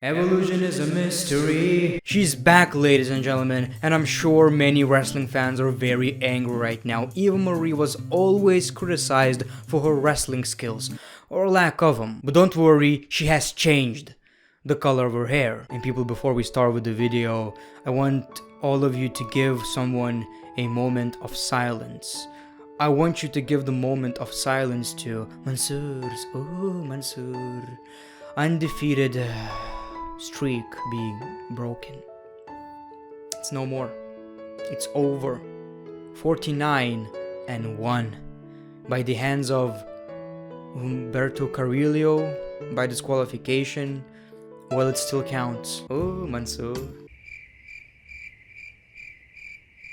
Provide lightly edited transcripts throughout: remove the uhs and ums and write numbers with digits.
Evolution is a mystery. She's back, ladies and gentlemen, and I'm sure many wrestling fans are very angry right now. Eva Marie was always criticized for her wrestling skills, or lack of them. But don't worry, she has changed the color of her hair. And people, before we start with the video, I want all of you to give someone a moment of silence. I want you to give the moment of silence to Mansoor's, Mansoor, undefeated streak being broken. It's no more. It's over. 49-1 by the hands of Humberto Carrillo by disqualification. Well, it still counts. Oh, Mansoor.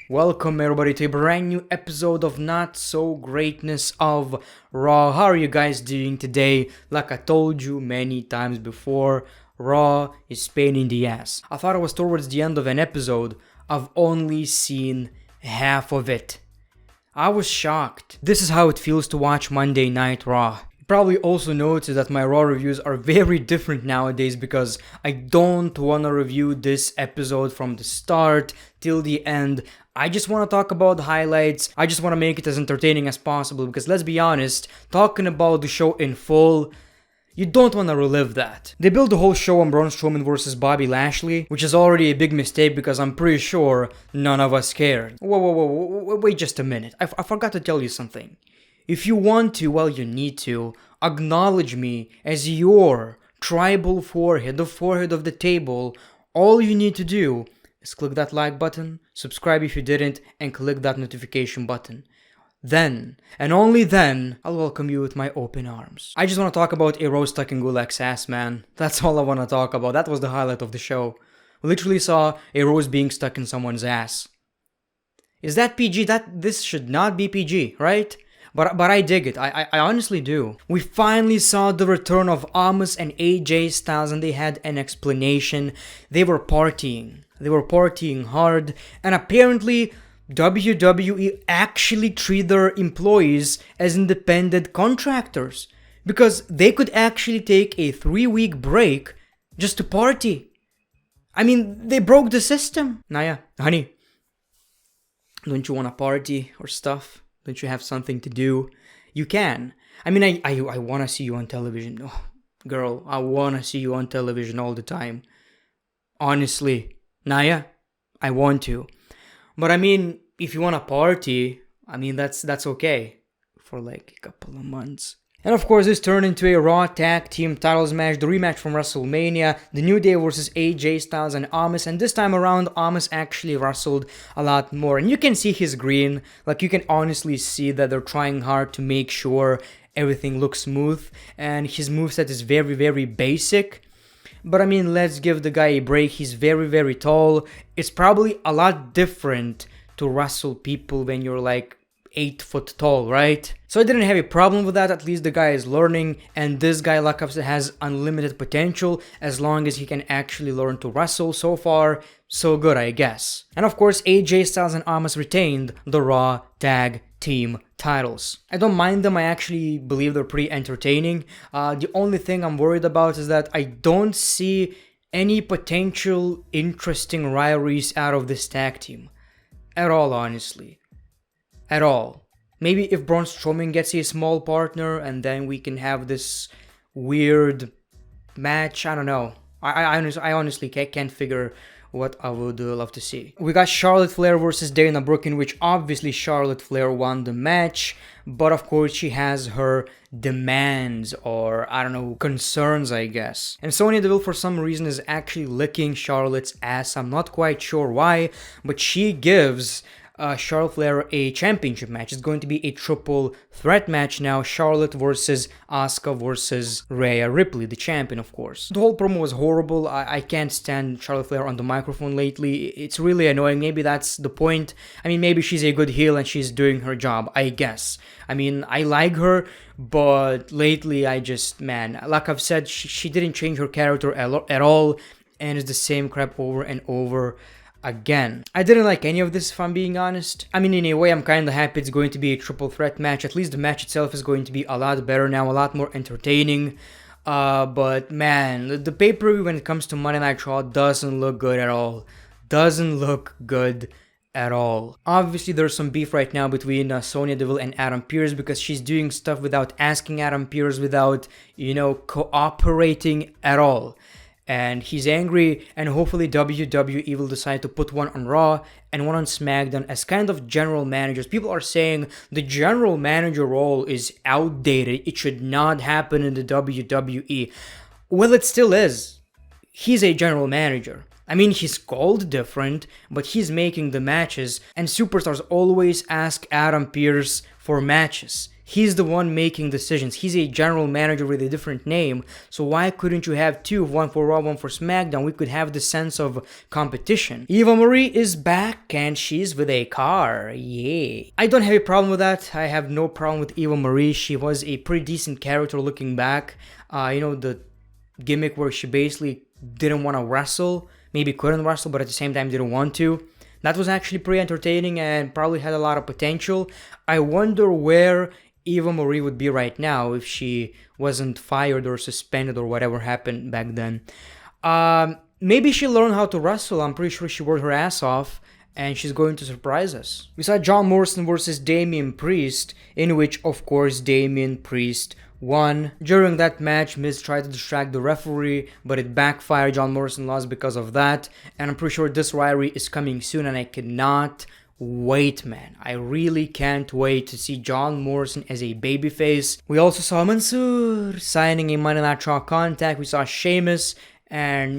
Welcome everybody to a brand new episode of Not So Greatness of Raw. How are you guys doing today? Like I told you many times before, Raw is pain in the ass. I thought it was towards the end of an episode. I've only seen half of it. I was shocked. This is how it feels to watch Monday Night Raw. You probably also noticed that my Raw reviews are very different nowadays because I don't want to review this episode from the start till the end. I just want to talk about the highlights. I just want to make it as entertaining as possible because let's be honest, talking about the show in full, you don't want to relive that. They built the whole show on Braun Strowman versus Bobby Lashley, which is already a big mistake because I'm pretty sure none of us cared. Whoa, wait just a minute. I forgot to tell you something. If you want to, well, you need to, acknowledge me as your tribal forehead, the forehead of the table. All you need to do is click that like button, subscribe if you didn't, and click that notification button. Then, and only then, I'll welcome you with my open arms. I just want to talk about a rose stuck in Gulak's ass, man. That's all I want to talk about. That was the highlight of the show. We literally saw a rose being stuck in someone's ass. Is that PG? This should not be PG, right? But I dig it. I honestly do. We finally saw the return of Amos and AJ Styles, and they had an explanation. They were partying. They were partying hard, and apparently WWE actually treat their employees as independent contractors because they could actually take a 3-week break just to party. I mean, they broke the system. Naya, honey, don't you want to party or stuff? Don't you have something to do? You can. I mean, I want to see you on television. Oh, girl, I want to see you on television all the time. Honestly, Naya, I want to. But I mean, if you want to party, I mean, that's okay for like a couple of months. And of course, this turned into a Raw Tag Team Titles match, the rematch from WrestleMania, The New Day versus AJ Styles and Amos, and this time around, Amos actually wrestled a lot more. And you can see his green, like you can honestly see that they're trying hard to make sure everything looks smooth, and his moveset is very, very basic. But I mean, let's give the guy a break. He's very, very tall. It's probably a lot different to wrestle people when you're like 8 foot tall, right? So I didn't have a problem with that. At least the guy is learning, and this guy, like I've said, has unlimited potential as long as he can actually learn to wrestle. So far, so good, I guess. And of course, AJ Styles and Amos retained the Raw Tag Team titles. I don't mind them. I actually believe they're pretty entertaining. The only thing I'm worried about is that I don't see any potential interesting rivalries out of this tag team. At all, honestly. At all. Maybe if Braun Strowman gets a small partner and then we can have this weird match. I don't know. I honestly can't figure what I would love to see. We got Charlotte Flair versus Dana Brooke, in which obviously Charlotte Flair won the match, but of course she has her demands, or I don't know, concerns, I guess. And Sonya Deville for some reason is actually licking Charlotte's ass. I'm not quite sure why, but she gives Charlotte Flair a championship match. It's going to be a triple threat match now. Charlotte versus Asuka versus Rhea Ripley, the champion, of course. The whole promo was horrible. I can't stand Charlotte Flair on the microphone lately. It's really annoying. Maybe that's the point. I mean, maybe she's a good heel and she's doing her job, I guess. I mean, I like her, but lately I just, man, like I've said, she didn't change her character at all, and it's the same crap over and over again. I didn't like any of this, if I'm being honest. I mean, in a way, I'm kind of happy it's going to be a triple threat match. At least the match itself is going to be a lot better now, a lot more entertaining. But man, the pay-per-view when it comes to Monday Night Raw doesn't look good at all. Doesn't look good at all. Obviously, there's some beef right now between Sonya Deville and Adam Pearce because she's doing stuff without asking Adam Pearce, without, cooperating at all. And he's angry, and hopefully WWE will decide to put one on Raw and one on SmackDown as kind of general managers. People are saying the general manager role is outdated. It should not happen in the WWE. Well, it still is. He's a general manager. I mean, he's called different, but he's making the matches, and superstars always ask Adam Pearce for matches. He's the one making decisions. He's a general manager with a different name, so why couldn't you have two, one for Raw, one for SmackDown? We could have the sense of competition. Eva Marie is back, and she's with a car. Yay. I don't have a problem with that. I have no problem with Eva Marie. She was a pretty decent character looking back. The gimmick where she basically didn't want to wrestle, maybe couldn't wrestle, but at the same time didn't want to. That was actually pretty entertaining and probably had a lot of potential. I wonder where Eva Marie would be right now if she wasn't fired or suspended or whatever happened back then. Maybe she learned how to wrestle. I'm pretty sure she worked her ass off, and she's going to surprise us. We saw John Morrison versus Damian Priest, in which, of course, Damian Priest won. During that match, Miz tried to distract the referee, but it backfired. John Morrison lost because of that, and I'm pretty sure this rivalry is coming soon, and I cannot wait, man. I really can't wait to see John Morrison as a babyface. We also saw Mansoor signing a Monday Night Raw contract. We saw Sheamus, and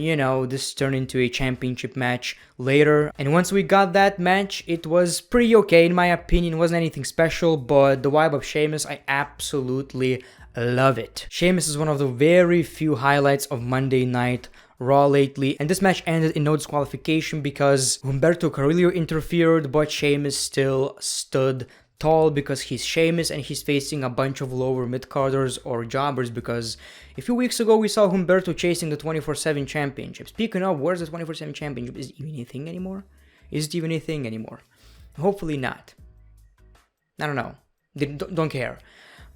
this turned into a championship match later. And once we got that match, it was pretty okay in my opinion. It wasn't anything special, but the vibe of Sheamus, I absolutely love it. Sheamus is one of the very few highlights of Monday Night Raw lately, and this match ended in no disqualification because Humberto Carrillo interfered, but Sheamus still stood tall because he's Sheamus and he's facing a bunch of lower mid-carders or jobbers, because a few weeks ago we saw Humberto chasing the 24/7 championship. Speaking of, where's the 24/7 championship? Is it even a thing anymore? Hopefully not. I don't know. Don't care.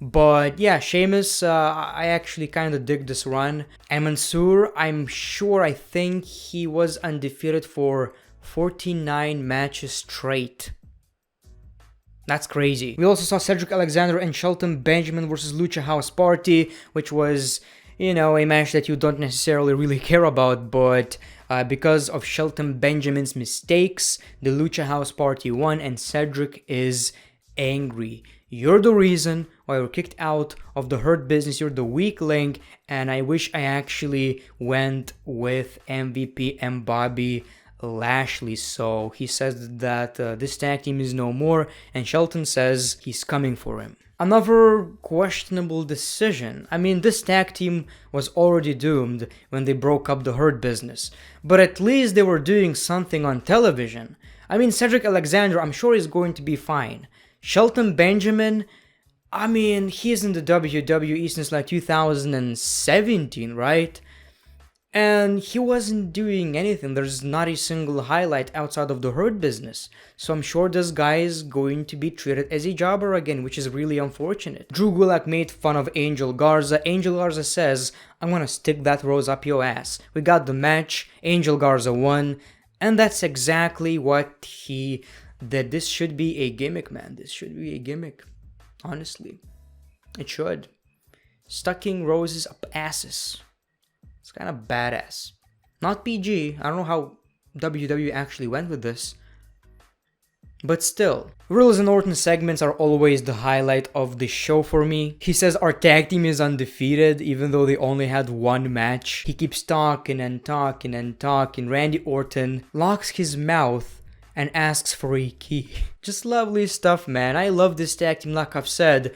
But yeah, Sheamus, I actually kind of dig this run. And Mansoor, I think he was undefeated for 49 matches straight. That's crazy. We also saw Cedric Alexander and Shelton Benjamin versus Lucha House Party, which was, a match that you don't necessarily really care about, but because of Shelton Benjamin's mistakes, the Lucha House Party won, and Cedric is angry. You're the reason why we're kicked out of the Hurt Business. You're the weak link, and I wish I actually went with MVP and Bobby Lashley. So he says that this tag team is no more, and Shelton says he's coming for him. Another questionable decision. I mean, this tag team was already doomed when they broke up the Hurt Business, but at least they were doing something on television. I mean, Cedric Alexander, I'm sure he's going to be fine. Shelton Benjamin, I mean, he's in the WWE since like 2017, right? And he wasn't doing anything. There's not a single highlight outside of the Hurt Business. So I'm sure this guy is going to be treated as a jobber again, which is really unfortunate. Drew Gulak made fun of Angel Garza. Angel Garza says, I'm gonna stick that rose up your ass. We got the match. Angel Garza won. And that's exactly what he did. This should be a gimmick, man. This should be a gimmick. Honestly. It should. Stucking roses up asses. It's kind of badass. Not PG. I don't know how WWE actually went with this. But still. Riddles and Orton segments are always the highlight of the show for me. He says our tag team is undefeated even though they only had one match. He keeps talking and talking and talking. Randy Orton locks his mouth and asks for a key. Just lovely stuff, man. I love this tag team, like I've said.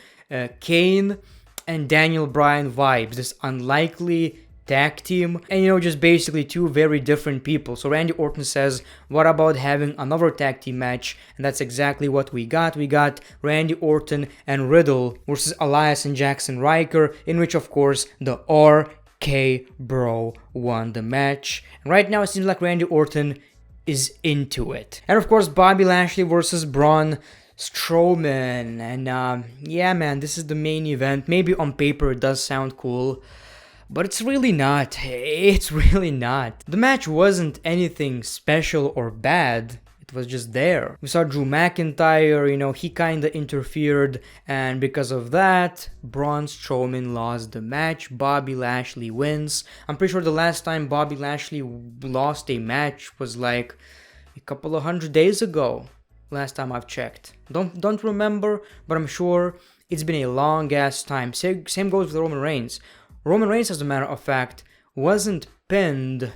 Kane and Daniel Bryan vibes. This unlikely tag team, and just basically two very different people. So Randy Orton says, what about having another tag team match? And that's exactly what we got. We got Randy Orton and Riddle versus Elias and Jackson Ryker, in which of course the RK Bro won the match. And right now it seems like Randy Orton is into it. And of course Bobby Lashley versus Braun Strowman. And yeah, man, this is the main event. Maybe on paper it does sound cool, but it's really not. It's really not. The match wasn't anything special or bad. It was just there. We saw Drew McIntyre, he kinda interfered, and because of that, Braun Strowman lost the match. Bobby Lashley wins. I'm pretty sure the last time Bobby Lashley lost a match was like a couple of 100 days ago. Last time I've checked. Don't remember, but I'm sure it's been a long ass time. Same goes with Roman Reigns. Roman Reigns, as a matter of fact, wasn't pinned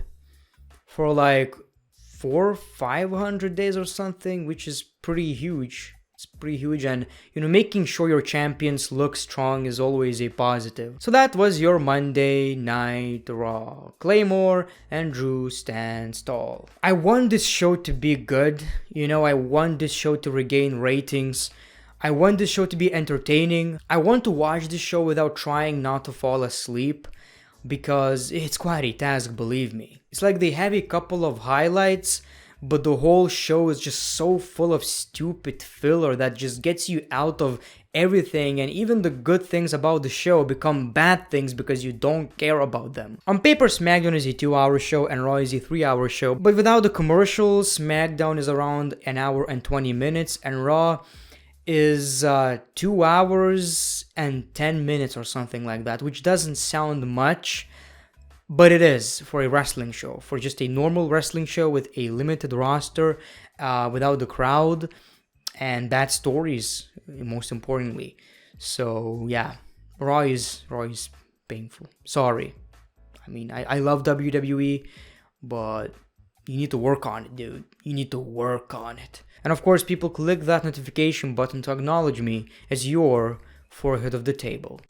for like 500 days or something, which is pretty huge. It's pretty huge, and making sure your champions look strong is always a positive. So that was your Monday Night Raw. Claymore and Drew stands tall. I want this show to be good. I want this show to regain ratings. I want this show to be entertaining. I want to watch this show without trying not to fall asleep, because it's quite a task, believe me. It's like they have a couple of highlights, but the whole show is just so full of stupid filler that just gets you out of everything, and even the good things about the show become bad things because you don't care about them. On paper, SmackDown is a 2-hour show and Raw is a 3-hour show, but without the commercials, SmackDown is around an hour and 20 minutes and Raw is 2 hours and 10 minutes or something like that, which doesn't sound much, but it is for a wrestling show, for just a normal wrestling show with a limited roster, without the crowd, and bad stories, most importantly. So yeah, Raw is painful. Sorry. I mean, I love WWE, but you need to work on it, dude. You need to work on it. And of course, people click that notification button to acknowledge me as your forehead of the table.